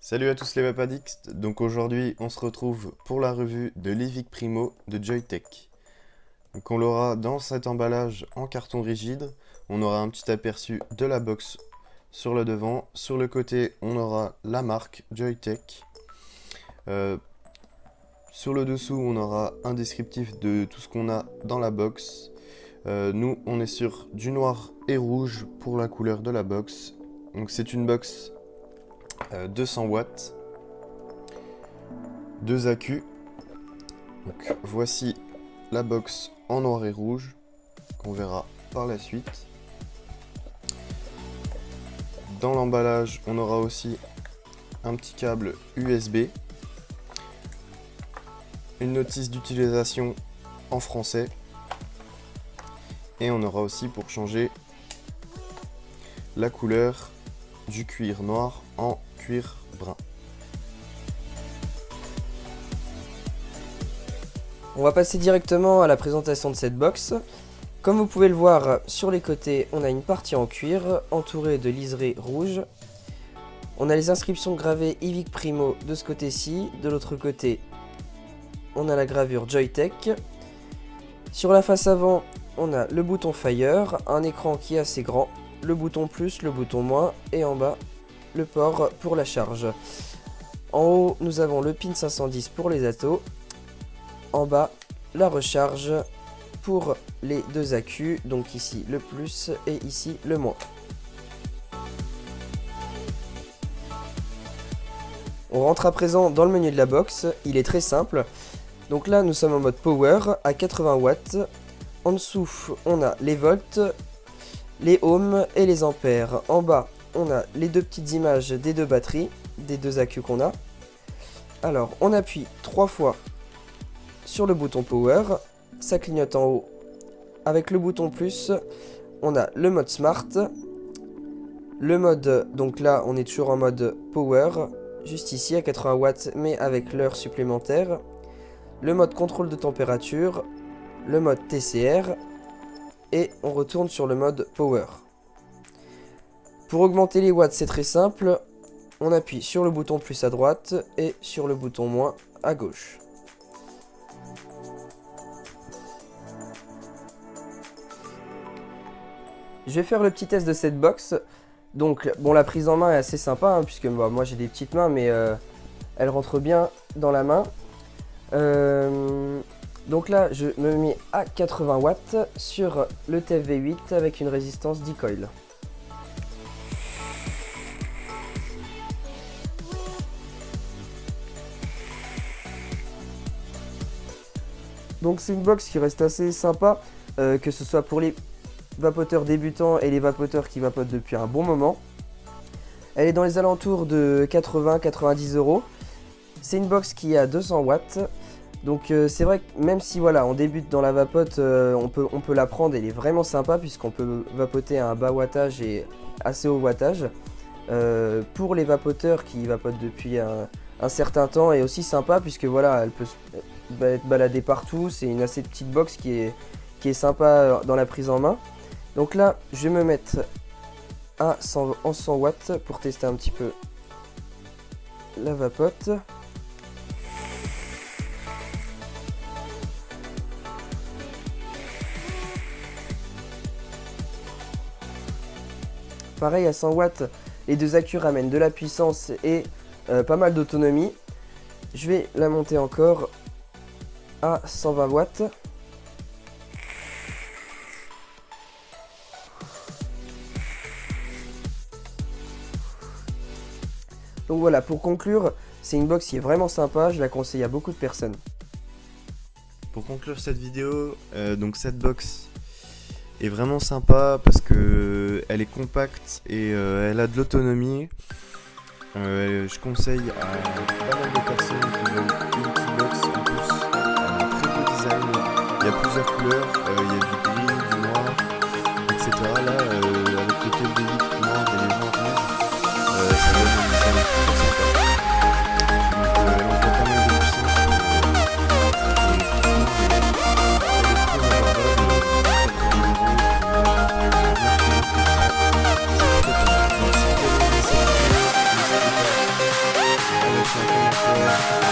Salut à tous les web addicts, donc aujourd'hui on se retrouve pour la revue de l'Evic Primo de Joytech. Donc on l'aura dans cet emballage en carton rigide, on aura un petit aperçu de la box sur le devant, sur le côté on aura la marque Joytech. Sur le dessous on aura un descriptif de tout ce qu'on a dans la box. Nous on est sur du noir et rouge pour la couleur de la box, donc c'est une box 200 watts, 2 accus. Donc voici la box en noir et rouge qu'on verra par la suite. Dans l'emballage, on aura aussi un petit câble USB, une notice d'utilisation en français et on aura aussi pour changer la couleur du cuir noir en cuir brun. On va passer directement à la présentation de cette box. Comme vous pouvez le voir, sur les côtés, on a une partie en cuir entourée de liseré rouge. On a les inscriptions gravées Evic Primo de ce côté-ci. De l'autre côté, on a la gravure Joytech. Sur la face avant, on a le bouton Fire, un écran qui est assez grand, le bouton plus, le bouton moins, et en bas, le port pour la charge. En haut, nous avons le pin 510 pour les atos. En bas, la recharge pour les deux accus, donc ici le plus et ici le moins. On rentre à présent dans le menu de la box, il est très simple. Donc là, nous sommes en mode power à 80 watts. En dessous, on a les volts, les ohms et les ampères. En bas, on a les deux petites images des deux batteries, des deux accus qu'on a. Alors, on appuie 3 fois sur le bouton power, ça clignote en haut. Avec le bouton plus, on a le mode smart. Le mode, donc là, on est toujours en mode power, juste ici à 80 watts, mais avec l'heure supplémentaire. Le mode contrôle de température, le mode TCR, et on retourne sur le mode power. Pour augmenter les watts, c'est très simple. On appuie sur le bouton plus à droite et sur le bouton moins à gauche. Je vais faire le petit test de cette box. Donc, bon, la prise en main est assez sympa, hein, puisque moi j'ai des petites mains, mais elle rentre bien dans la main. Donc là, je me mets à 80 watts sur le TFV8 avec une résistance 10 coils. Donc c'est une box qui reste assez sympa, que ce soit pour les vapoteurs débutants et les vapoteurs qui vapotent depuis un bon moment. Elle est dans les alentours de 80-90 €. C'est une box qui a 200 watts. Donc c'est vrai que même si voilà, on débute dans la vapote, on peut la prendre, elle est vraiment sympa puisqu'on peut vapoter à un bas wattage et assez haut wattage. Pour les vapoteurs qui vapotent depuis un certain temps, est aussi sympa puisque voilà, elle peut être baladée partout. C'est une assez petite box qui est sympa dans la prise en main. Donc là, je vais me mettre à 100 watts pour tester un petit peu la vapote. Pareil, à 100 watts, les deux accus ramènent de la puissance et pas mal d'autonomie. Je vais la monter encore à 120 watts. Donc voilà, pour conclure, c'est une box qui est vraiment sympa, je la conseille à beaucoup de personnes. Pour conclure cette vidéo, donc cette box est vraiment sympa parce que elle est compacte et elle a de l'autonomie. Je conseille à pas mal de personnes qui veulent une petite box. En plus, elle a un très beau design. Il y a plusieurs couleurs, il y a du gris, du noir, etc. Là, avec le TFV8 noir et les joints rouges, ça donne un design très sympa. Donc, elle envoie pas mal de puissance. Et franchement, elle est très abordable. 80 €. Ciao.